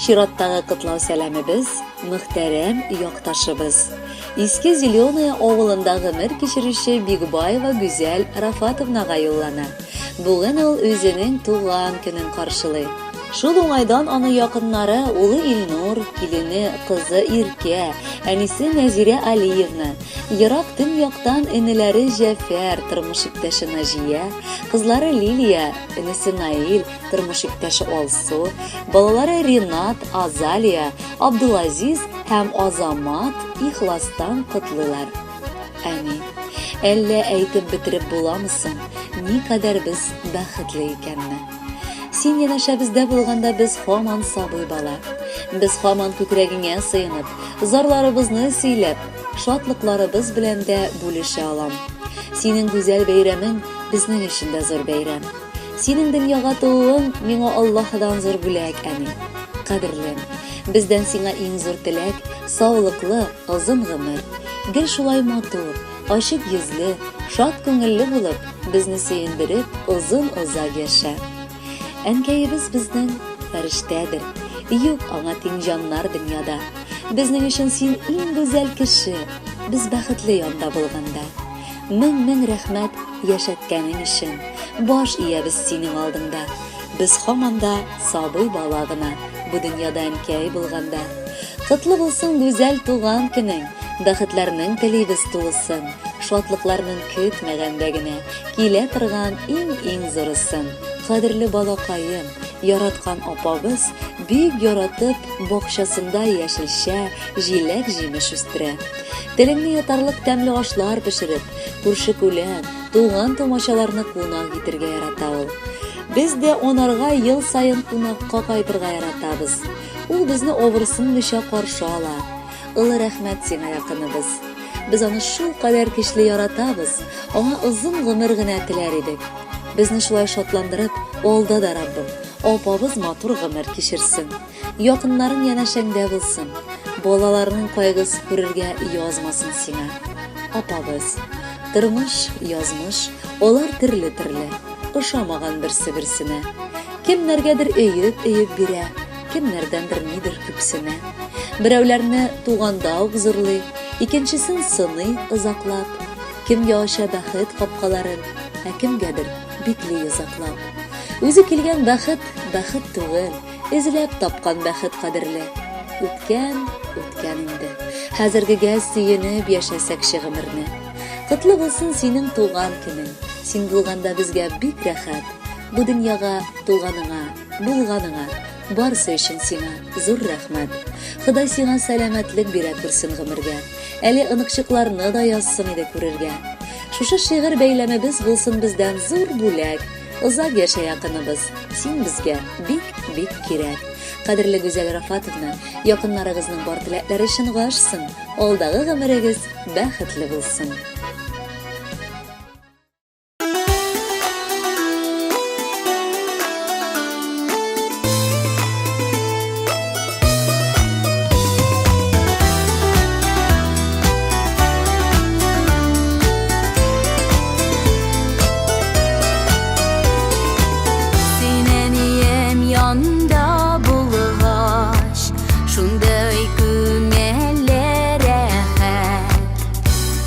Чираттагы кытлау сәламебез, мөхтәрәм якташыбыз. Иске Зеленая авылында гомер кичерүче Бигбаева Гүзәл Рафатовнага юллана. Бүген ул үзенең туган көнен каршылый. Шул уңайдан аны якыннары улы Илнур, килене кызы Иркә, әнисе Нәзирә Алиевна, ерак төньяктан энеләре Җәфәр, тормыш иптәше Наҗия, кызлары Лилия, энесе Наил, тормыш иптәше Алсу, балалары Ринат, Азалия, Абдулазиз һәм Азамат ихластан котлыйлар. Әни, әллә әйтеп бетереп буламысың, никадәр без бәхетле икәнне. Син янәшә бездә булганда без һаман сабый бала. Без һаман күкрәгеңә сыенып, зарларыбызны сөйләп, шатлыкларыбыз белән дә бүлешә алам. Синең гүзәл бәйрәмең безнең өчен дә зур бәйрәм. Синең дөньяга тууың миңа Аллаһыдан зур бүләк, әни. Кадерлем, бездән сиңа иң зур теләк саулыклы, озын гомер. Гел шулай матур, ачык йөзле, шат күңелле булып, безне сөендереп, озын-озак яшә. Әнкәйебез безнең фәрештәдер. Юк аңа тиң җаннар дөньяда. Безнең өчен син иң гүзәл кеше. Без бәхетле янда булганда. Мең рәхмәт яшәткәнең өчен. Баш иябез синең алдыңда. Без һаман да сабый бала гына бу дөньяда әнкәй булганда. Котлы булсын гүзәл туган көнең. Бәхетләрнең телибез тулысын. Шатлыкларның көтмәгәндә генә килә торган иң зурысын. Кадерле балакаем, яраткан апабыз бик яратып бакчасында яшелчә, җиләк җимеш үстерә. Телеңне ятарлык тәмле ашлар пешереп, күрше-күлән, туган-тумачаларны кунак итәргә ярата ул. Без дә онарга ел сайын кунакка кайтырга яратабыз. Ул безне авырсынмыйча каршы ала. Улы рәхмәт сиңа якыныбыз. Без аны шул кадәр көчле яратабыз, аңа озын гомер генә теләр идек. Безне шулай шатландырып, алда да Раббым, апабыз матур гомер кичерсен. Якыннарың янәшәңдә булсын. Балаларның кайгыс күрергә язмасын сиңа. Апабыз, тормыш, язмыш, алар төрле-төрле, ошамаган берсе-берсенә. Кемнәргәдер өеп бирә, кемнәрдәндер нидер күпсенә. Берәүләрне туганда ук зурлый, икенчесен сыный озаклап. Кемгә ача бәхет капкаларын, кемгәдер бикли язаклап. Үзе килгән бәхет түгел, эзләп тапкан бәхет кадерле. Үткән инде. Хәзергегә сөенеп яшәсәк гомерне. Котлы булсын синең туган көнең. Син булганда безгә бик рәхәт. Бу дөньяга туганыңа, булганыңа, барсы өчен сиңа зур рәхмәт. Ходай сиңа сәламәтлек бирә күрсен гомергә. Әле ыныкчыкларны да язсын иде күрергә. Шушы шигырь бәйләмебез булсын бездән зур бүләк. Озак яшә якыныбыз. Син безгә бик кирәк. Кадерле Гүзәл Рафатовна, якыннарыгызның бар теләкләре өчен гашсын. Алдагы гомерегез бәхетле булсын.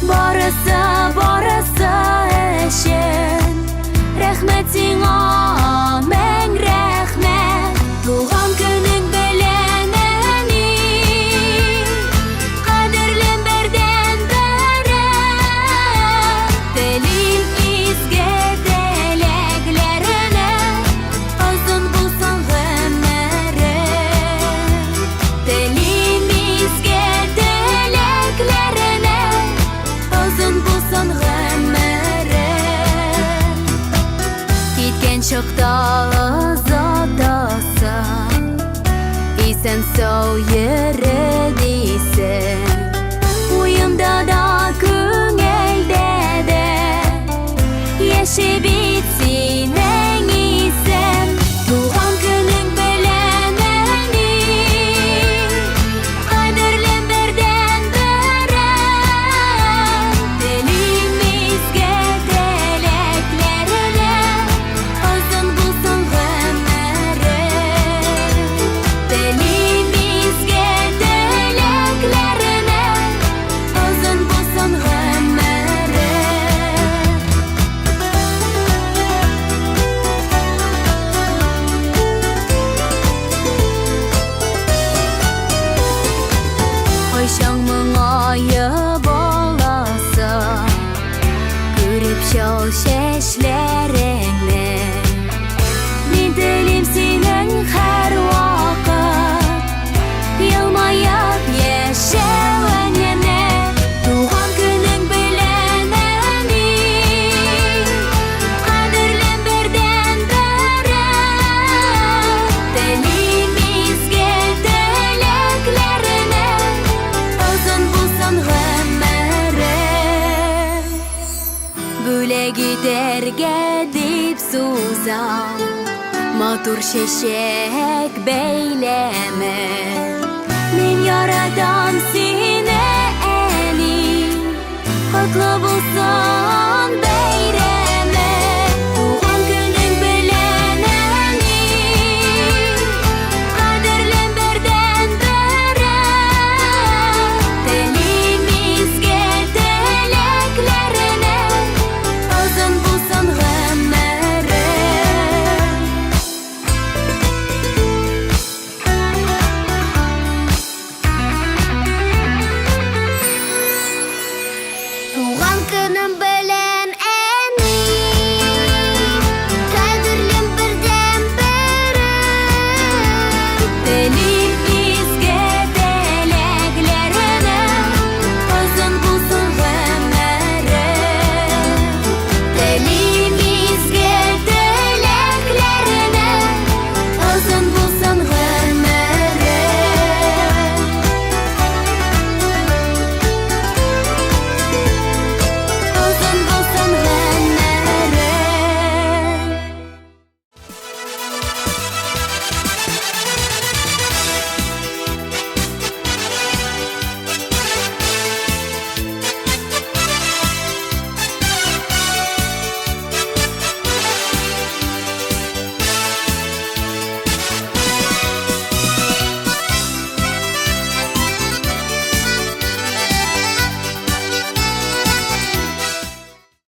Барысы giderge dip suzam Matur şeşek beyleme Men yaradan seni eli Kutlu